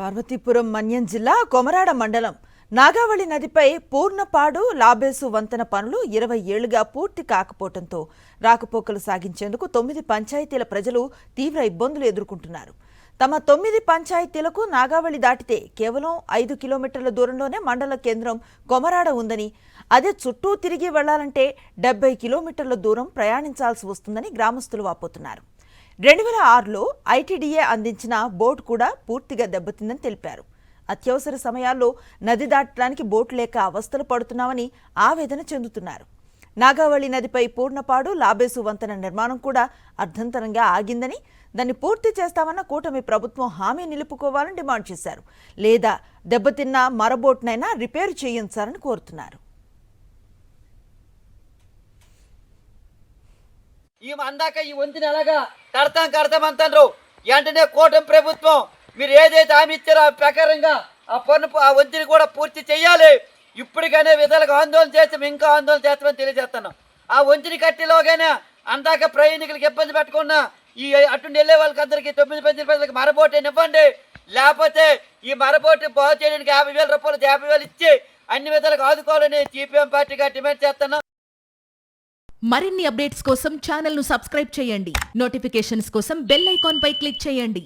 పార్వతీపురం మన్యం జిల్లా కొమరాడ మండలం నాగావళి నదిపై పూర్ణపాడు లాబేసు వంతెన పనులు 20 ఏళ్లుగా పూర్తి కాకపోవడంతో రాకపోకలు సాగించేందుకు 9 పంచాయతీల ప్రజలు తీవ్ర ఇబ్బందులు ఎదుర్కొంటున్నారు. తమ 9 పంచాయతీలకు నాగావళి దాటితే కేవలం 5 కిలోమీటర్ల దూరంలోనే మండల కేంద్రం కొమరాడ ఉందని, అదే చుట్టూ తిరిగి వెళ్లాలంటే 70 కిలోమీటర్ల దూరం ప్రయాణించాల్సి వస్తుందని గ్రామస్తులు వాపోతున్నారు. 2006లో ఐటీడీఏ అందించిన బోటు కూడా పూర్తిగా దెబ్బతిందని తెలిపారు. అత్యవసర సమయాల్లో నది దాటడానికి బోటు లేక అవస్థలు పడుతున్నామని ఆవేదన చెందుతున్నారు. నాగావళి నదిపై పూర్ణపాడు లాబేసు వంతెన నిర్మాణం కూడా అర్ధంతరంగా ఆగిందని, దాన్ని పూర్తి చేస్తామన్న కూటమి ప్రభుత్వం హామీ నిలుపుకోవాలని డిమాండ్ చేశారు. లేదా దెబ్బతిన్న మరబోటునైనా రిపేరు చేయించాలని కోరుతున్నారు. ఈ అందాక ఈ వంతుని ఎలాగా కడతామంటారు. వెంటనే కూటమి ప్రభుత్వం మీరు ఏదైతే హామీ ఇచ్చారో ఆ ప్రకారంగా ఆ వంతుని కూడా పూర్తి చేయాలి. ఇప్పటికైనా విధాలుగా ఆందోళన చేస్తాం, ఇంకా ఆందోళన చేస్తామని తెలియజేస్తున్నాం. ఆ వంతుని కట్టిలోగానే అందాక ప్రయాణికులకు ఇబ్బంది పెట్టకుండా ఈ అటు వెళ్ళే వాళ్ళకి అందరికీ 9 పంచాయతీలకు మరబోటు ఇవ్వండి. లేకపోతే ఈ మరబోటు బాగు చేయడానికి 50,000 రూపాయలు 50,000 ఇచ్చి అన్ని విధాలుగా ఆదుకోవాలని సిపిఎం పార్టీగా డిమాండ్ చేస్తున్నాం. మరిన్ని అప్డేట్స్ కోసం ఛానల్ ను సబ్స్క్రైబ్ చేయండి. నోటిఫికేషన్స్ కోసం బెల్ ఐకాన్ పై క్లిక్ చేయండి.